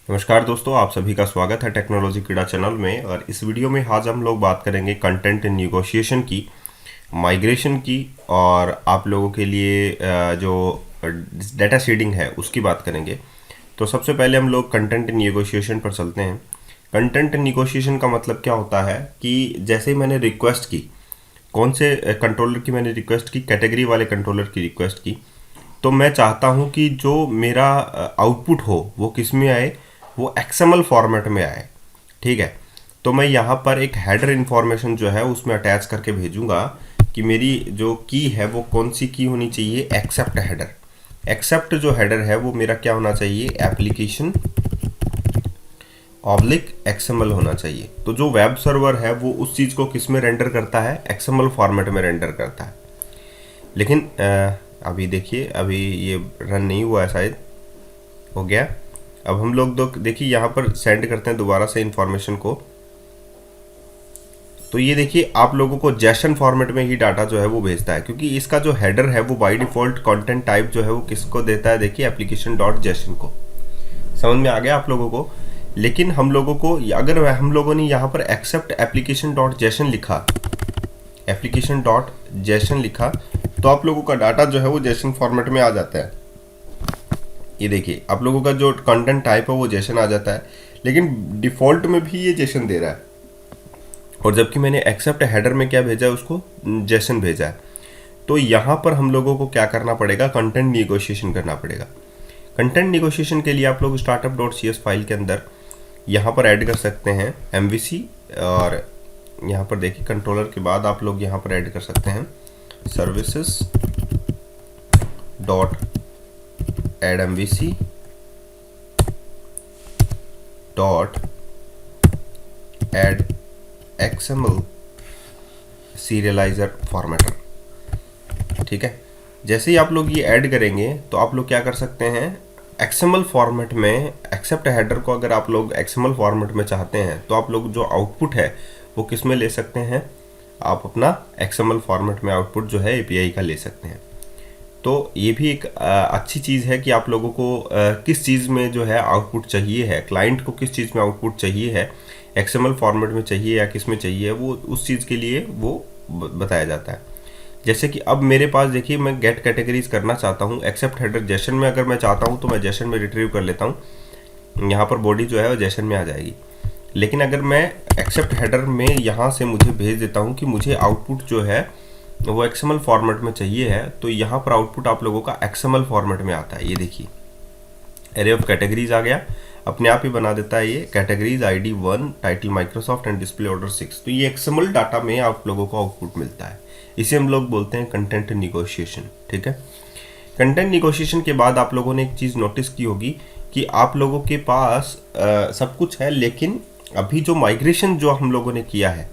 नमस्कार दोस्तों, आप सभी का स्वागत है टेक्नोलॉजी क्रीड़ा चैनल में। और इस वीडियो में आज हम लोग बात करेंगे कंटेंट निगोशिएशन की, माइग्रेशन की, और आप लोगों के लिए जो डाटा शेडिंग है उसकी बात करेंगे। तो सबसे पहले हम लोग कंटेंट निगोशिएशन पर चलते हैं। कंटेंट निगोशिएशन का मतलब क्या होता है कि जैसे ही मैंने रिक्वेस्ट की, कौन से कंट्रोलर की मैंने रिक्वेस्ट की, कैटेगरी वाले कंट्रोलर की रिक्वेस्ट की, तो मैं चाहता हूं कि जो मेरा आउटपुट हो वो किस में आए, वो एक्सएमएल फॉर्मेट में आए। ठीक है, तो मैं यहाँ पर एक हेडर इन्फॉर्मेशन जो है उसमें अटैच करके भेजूंगा कि मेरी जो की है वो कौन सी की होनी चाहिए, एक्सेप्ट हेडर। एक्सेप्ट जो हेडर है वो मेरा क्या होना चाहिए, एप्लीकेशन ऑब्लिक एक्सएमएल होना चाहिए। तो जो वेब सर्वर है वो उस चीज़ को किस में रेंडर करता है, एक्सएमएल फॉर्मेट में रेंडर करता है। लेकिन अभी देखिए, अभी ये रन नहीं हुआ है, शायद हो गया। अब हम लोग देखिए यहाँ पर सेंड करते हैं दोबारा से इंफॉर्मेशन को। तो ये देखिए आप लोगों को जैसन फॉर्मेट में ही डाटा जो है वो भेजता है, क्योंकि इसका जो हेडर है वो बाय डिफॉल्ट कंटेंट टाइप जो है वो किसको देता है, देखिए एप्लीकेशन डॉट जैसन को। समझ में आ गया आप लोगों को। लेकिन हम लोगों को, अगर हम लोगों ने यहाँ पर एक्सेप्ट एप्लीकेशन डॉट जैसन लिखा, एप्लीकेशन डॉट जैसन लिखा, तो आप लोगों का डाटा जो है वो जैसन फॉर्मेट में आ जाता है। ये देखिए आप लोगों का जो कंटेंट टाइप है वो जेसन आ जाता है, लेकिन डिफॉल्ट में भी ये जेसन दे रहा है। और जबकि मैंने एक्सेप्ट हेडर में क्या भेजा है, उसको जेसन भेजा है। तो यहाँ पर हम लोगों को क्या करना पड़ेगा, कंटेंट निगोशिएशन करना पड़ेगा। कंटेंट निगोशिएशन के लिए आप लोग startup dot C S file के अंदर यहाँ पर ऐड कर सकते हैं MVC। और यहाँ पर देखिए कंट्रोलर के बाद आप लोग यहाँ पर ऐड कर सकते हैं services dot add MVC dot add XML serializer formatter. ठीक है, जैसे ही आप लोग ये ऐड करेंगे तो आप लोग क्या कर सकते हैं, XML फॉर्मेट में एक्सेप्ट हेडर को अगर आप लोग XML फॉर्मेट में चाहते हैं तो आप लोग जो आउटपुट है वो किस में ले सकते हैं, आप अपना XML फॉर्मेट में आउटपुट जो है API का ले सकते हैं। तो ये भी एक अच्छी चीज़ है कि आप लोगों को किस चीज़ में जो है आउटपुट चाहिए है, क्लाइंट को किस चीज़ में आउटपुट चाहिए है, XML फॉर्मेट में चाहिए या किस में चाहिए, वो उस चीज़ के लिए वो बताया जाता है। जैसे कि अब मेरे पास देखिए, मैं गेट कैटेगरीज करना चाहता हूँ एक्सेप्ट हेडर जेसन में। अगर मैं चाहता हूँ तो मैं जेसन में रिट्रीव कर लेता हूँ, यहाँ पर बॉडी जो है वो जेसन में आ जाएगी। लेकिन अगर मैं एक्सेप्ट हेडर में यहाँ से मुझे भेज देता हूँ कि मुझे आउटपुट जो है वो XML फॉर्मेट में चाहिए है, तो यहाँ पर आउटपुट आप लोगों का XML फॉर्मेट में आता है। ये देखिए एरे ऑफ कैटेगरीज आ गया, अपने आप ही बना देता है ये categories ID 1, title Microsoft and display order 6। तो ये XML डाटा में आप लोगों को आउटपुट मिलता है। इसे हम लोग बोलते हैं कंटेंट निगोशिएशन। ठीक है, कंटेंट निगोशिएशन के बाद आप लोगों ने एक चीज़ नोटिस की होगी कि आप लोगों के पास सब कुछ है, लेकिन अभी जो माइग्रेशन जो हम लोगों ने किया है,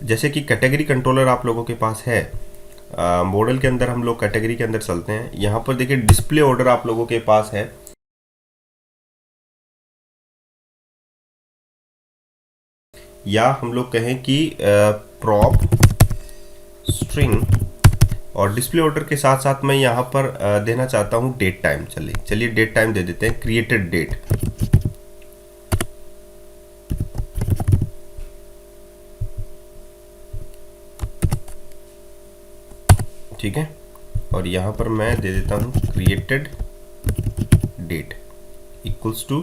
जैसे कि कैटेगरी कंट्रोलर आप लोगों के पास है, मॉडल के अंदर हम लोग कैटेगरी के अंदर चलते हैं। यहाँ पर देखिए डिस्प्ले ऑर्डर आप लोगों के पास है, या हम लोग कहें कि प्रॉप स्ट्रिंग, और डिस्प्ले ऑर्डर के साथ साथ मैं यहाँ पर देना चाहता हूँ डेट टाइम। चलिए डेट टाइम दे देते हैं, क्रिएटेड डेट। ठीक है, और यहाँ पर मैं दे देता हूँ created date equals to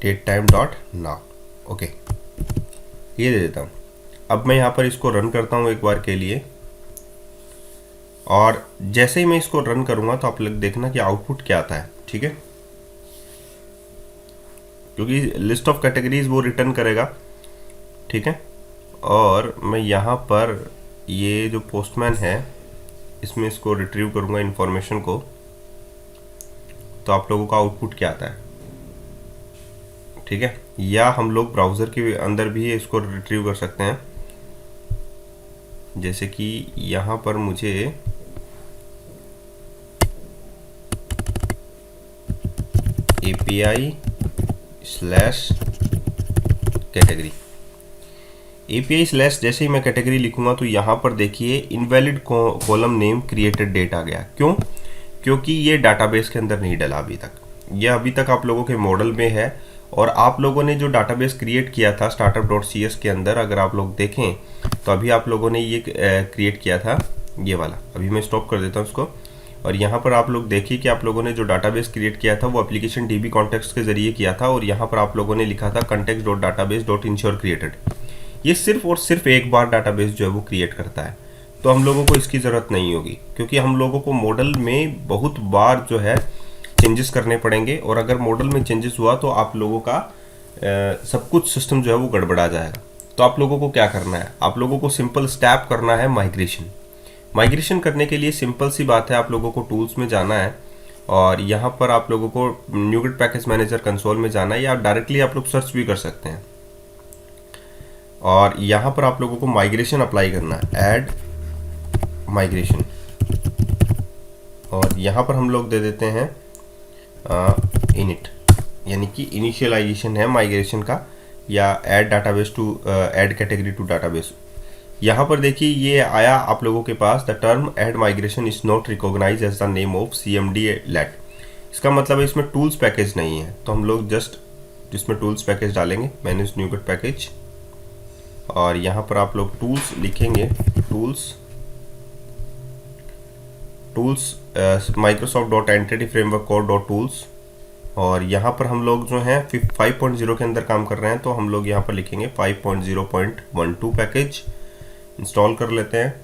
date time dot now. Okay, ये दे देता हूँ। अब मैं यहाँ पर इसको रन करता हूँ एक बार के लिए, और जैसे ही मैं इसको रन करूँगा तो आप लोग देखना कि आउटपुट क्या आता है। ठीक है, क्योंकि लिस्ट ऑफ कैटेगरीज वो रिटर्न करेगा। ठीक है, और मैं यहाँ पर ये जो पोस्टमैन है इसमें इसको रिट्रीव करूँगा इन्फॉर्मेशन को, तो आप लोगों का आउटपुट क्या आता है। ठीक है, या हम लोग ब्राउज़र के अंदर भी इसको रिट्रीव कर सकते हैं। जैसे कि यहाँ पर मुझे API slash category, API slash जैसे ही मैं कैटेगरी लिखूंगा तो यहाँ पर देखिए invalid column name created date आ गया। क्यों? क्योंकि ये डाटाबेस के अंदर नहीं डला अभी तक। ये अभी तक आप लोगों के मॉडल में है, और आप लोगों ने जो डाटाबेस क्रिएट किया था startup.cs के अंदर, अगर आप लोग देखें तो अभी आप लोगों ने ये क्रिएट किया था ये वाला। अभी मैं स्टॉप कर देता हूँ उसको, और यहाँ पर आप लोग देखिए कि आप लोगों ने जो डाटाबेस क्रिएट किया था वो एप्लीकेशन डीबी कॉन्टेक्स्ट के जरिए किया था, और यहाँ पर आप लोगों ने लिखा था context.database.ensure created। ये सिर्फ और सिर्फ एक बार डाटाबेस जो है वो क्रिएट करता है, तो हम लोगों को इसकी ज़रूरत नहीं होगी, क्योंकि हम लोगों को मॉडल में बहुत बार जो है चेंजेस करने पड़ेंगे, और अगर मॉडल में चेंजेस हुआ तो आप लोगों का सब कुछ सिस्टम जो है वो गड़बड़ा जाएगा। तो आप लोगों को क्या करना है, आप लोगों को सिंपल स्टेप करना है माइग्रेशन। माइग्रेशन करने के लिए सिंपल सी बात है, आप लोगों को टूल्स में जाना है, और यहाँ पर आप लोगों को न्यूगेट पैकेज मैनेजर कंसोल में जाना है, या डायरेक्टली आप लोग सर्च भी कर सकते हैं। और यहाँ पर आप लोगों को माइग्रेशन अप्लाई करना है, ऐड माइग्रेशन, और यहाँ पर हम लोग दे देते हैं इनिट, यानी कि इनिशियलाइजेशन है माइग्रेशन का, या add database to add category to database. यहाँ पर देखिए ये आया आप लोगों के पास, the term add migration is not recognize as the name of CMD let. इसका मतलब है इसमें टूल्स पैकेज नहीं है, तो हम लोग जस्ट इसमें टूल्स पैकेज डालेंगे, मैनेज न्यूगेट पैकेज, और यहाँ पर आप लोग टूल्स लिखेंगे, टूल्स microsoft.entity-framework-core.tools, और यहाँ पर हम लोग जो हैं 5.0 के अंदर काम कर रहे हैं, तो हम लोग यहाँ पर लिखेंगे 5.0.12 पैकेज। इंस्टॉल कर लेते हैं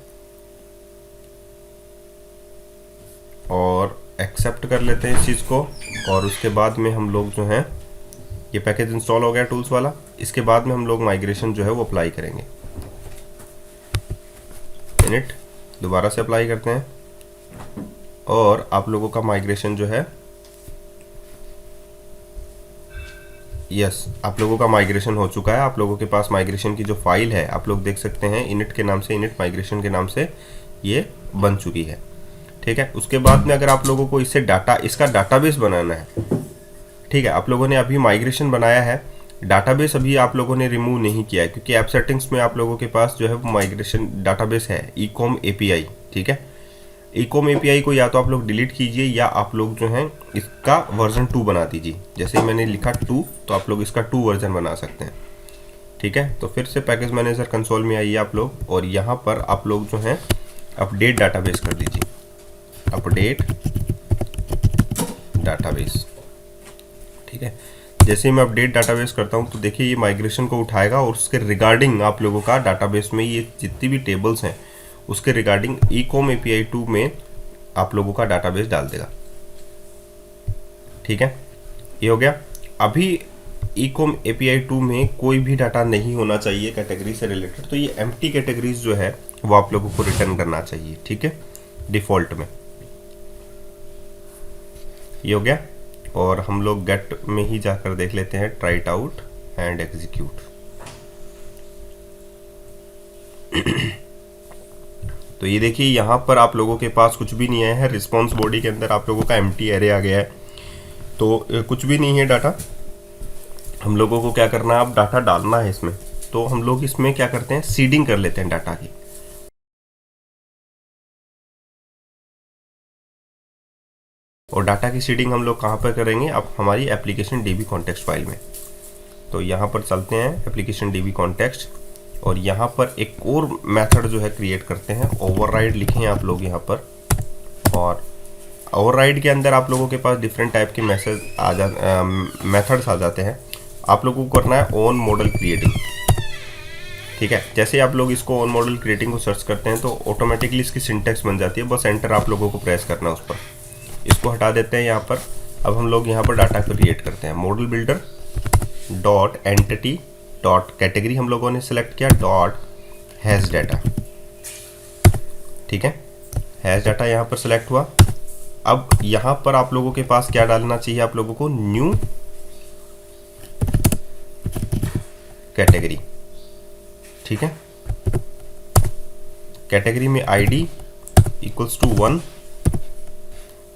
और एक्सेप्ट कर लेते हैं इस चीज़ को, और उसके बाद में हम लोग जो हैं ये पैकेज इंस्टॉल हो गया टूल्स वाला। इसके बाद में हम लोग माइग्रेशन जो है वो अप्लाई करेंगे, इनिट दोबारा से अप्लाई करते हैं, और आप लोगों का माइग्रेशन जो है आप लोगों का माइग्रेशन हो चुका है। आप लोगों के पास माइग्रेशन की जो फाइल है आप लोग देख सकते हैं, इनिट के नाम से, इनिट माइग्रेशन के नाम से ये बन चुकी है। ठीक है, उसके बाद में अगर आप लोगों को इससे इसका डाटाबेस बनाना है, ठीक है, आप लोगों ने अभी माइग्रेशन बनाया है, डाटाबेस अभी आप लोगों ने रिमूव नहीं किया है, क्योंकि ऐप सेटिंग्स में आप लोगों के पास जो है वो माइग्रेशन डाटाबेस है ecom API। ठीक है, ecom API को या तो आप लोग डिलीट कीजिए, या आप लोग जो हैं इसका वर्जन 2 बना दीजिए। जैसे ही मैंने लिखा 2, तो आप लोग इसका 2 वर्जन बना सकते हैं। ठीक है, तो फिर से पैकेज मैनेजर कंसोल में आइए आप लोग, और यहाँ पर आप लोग जो हैं अपडेट डाटाबेस कर दीजिए, अपडेट डाटाबेस। ठीक है, जैसे ही मैं अपडेट डाटाबेस करता हूँ तो देखिए ये माइग्रेशन को उठाएगा, और उसके रिगार्डिंग आप लोगों का डाटाबेस में ये जितनी भी टेबल्स हैं उसके रिगार्डिंग ecom API 2 में आप लोगों का डाटाबेस डाल देगा। ठीक है, ये हो गया। अभी ecom API 2 में कोई भी डाटा नहीं होना चाहिए कैटेगरी से रिलेटेड, तो ये एम्प्टी कैटेगरीज जो है वो आप लोगों को रिटर्न करना चाहिए। ठीक है, डिफॉल्ट में ये हो गया, और हम लोग गेट में ही जाकर देख लेते हैं, try it out and execute. तो ये देखिए यहाँ पर आप लोगों के पास कुछ भी नहीं आया है, रिस्पॉन्स बॉडी के अंदर आप लोगों का एम्प्टी एरे आ गया है, तो कुछ भी नहीं है डाटा। हम लोगों को क्या करना है, अब डाटा डालना है इसमें, तो हम लोग इसमें क्या करते हैं, सीडिंग कर लेते हैं डाटा की। और डाटा की सीडिंग हम लोग कहाँ पर करेंगे, अब हमारी एप्लीकेशन डीबी कॉन्टेक्स्ट फाइल में। तो यहाँ पर चलते हैं एप्लीकेशन डीबी कॉन्टेक्स्ट, और यहाँ पर एक और मेथड जो है क्रिएट करते हैं, ओवरराइड लिखें आप लोग यहाँ पर, और ओवरराइड के अंदर आप लोगों के पास डिफरेंट टाइप के मेथड्स आ जाते हैं। आप लोगों को करना है ऑन मॉडल क्रिएटिंग। ठीक है, जैसे आप लोग इसको ऑन मॉडल क्रिएटिंग को सर्च करते हैं तो ऑटोमेटिकली इसकी सिंटेक्स बन जाती है, बस एंटर आप लोगों को प्रेस करना है उस पर। इसको हटा देते हैं यहाँ पर। अब हम लोग यहाँ पर डाटा क्रिएट करते हैं, model builder dot entity dot category हम लोगों ने सेलेक्ट किया, डॉट हैज डाटा। ठीक है, हैज डाटा यहाँ पर सेलेक्ट हुआ। अब यहाँ पर आप लोगों के पास क्या डालना चाहिए, आप लोगों को न्यू कैटेगरी। ठीक है, कैटेगरी में आईडी इक्वल्स टू 1,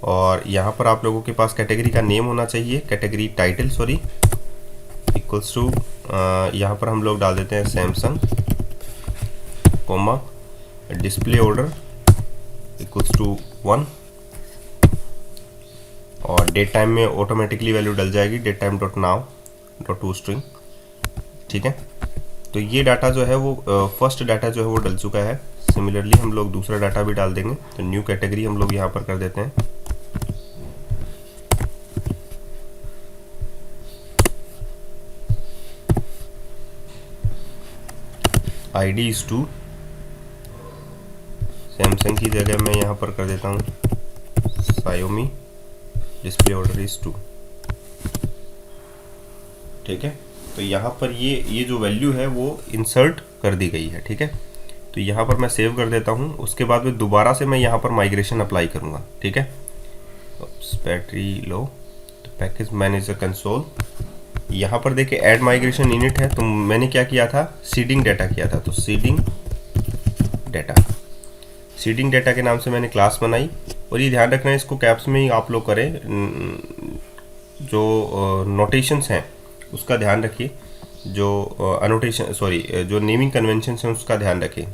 और यहाँ पर आप लोगों के पास कैटेगरी का नेम होना चाहिए, category title sorry, equals to यहाँ पर हम लोग डाल देते हैं Samsung, comma display order equals to 1, और डेट टाइम में ऑटोमेटिकली वैल्यू डल जाएगी, date time dot now dot to string. ठीक है, तो ये डाटा जो है वो फर्स्ट डाटा जो है वो डल चुका है। सिमिलरली हम लोग दूसरा डाटा भी डाल देंगे। तो न्यू कैटेगरी हम लोग यहाँ पर कर देते हैं, ID इज टू, सैमसंग की जगह मैं यहाँ पर कर देता हूँ Xiaomi, display order is two. ठीक है, तो यहाँ पर ये जो वैल्यू है वो इंसर्ट कर दी गई है। ठीक है, तो यहाँ पर मैं सेव कर देता हूँ। उसके बाद में दोबारा से मैं यहाँ पर माइग्रेशन अप्लाई करूँगा। ठीक है, बैटरी लो, तो पैकेज मैनेजर कंसोल, यहाँ पर देखिए ऐड माइग्रेशन यूनिट है। तो मैंने क्या किया था, सीडिंग डाटा किया था। तो सीडिंग डाटा के नाम से मैंने क्लास बनाई। और ये ध्यान रखना है, इसको कैप्स में ही आप लोग करें। जो नोटेशंस हैं उसका ध्यान रखिए, जो अनोटेशन जो नेमिंग कन्वेंशंस हैं उसका ध्यान रखिए।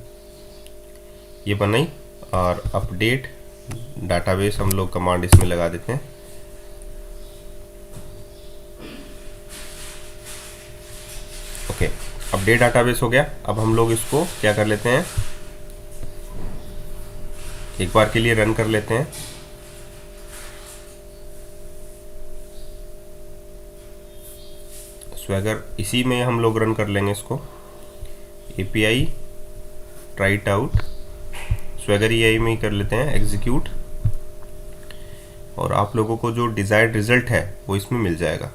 ये बनाई और अपडेट डाटाबेस हम लोग कमांड इसमें लगा देते हैं। ओके, अपडेट डाटाबेस हो गया। अब हम लोग इसको क्या कर लेते हैं, एक बार के लिए रन कर लेते हैं। स्वैगर इसी में हम लोग रन कर लेंगे इसको। API ट्राइट आउट, स्वैगर EI में ही कर लेते हैं एग्जीक्यूट, और आप लोगों को जो डिजायर्ड रिजल्ट है वो इसमें मिल जाएगा।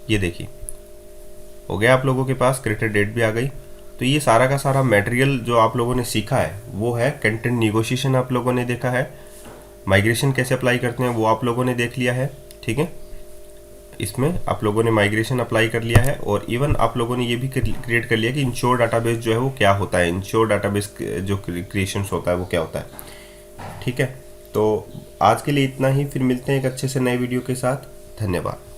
ये देखिए हो गया आप लोगों के पास, क्रिएटेड डेट भी आ गई। तो ये सारा का सारा मटेरियल जो आप लोगों ने सीखा है वो है कंटेंट निगोशिएशन, आप लोगों ने देखा है। माइग्रेशन कैसे अप्लाई करते हैं वो आप लोगों ने देख लिया है। ठीक है, इसमें आप लोगों ने माइग्रेशन अप्लाई कर लिया है, और इवन आप लोगों ने ये भी क्रिएट कर लिया कि इंश्योर डाटाबेस जो है वो क्या होता है, इंश्योर डाटाबेस जो क्रिएशन होता है वो क्या होता है। ठीक है, तो आज के लिए इतना ही, फिर मिलते हैं एक अच्छे से नए वीडियो के साथ। धन्यवाद।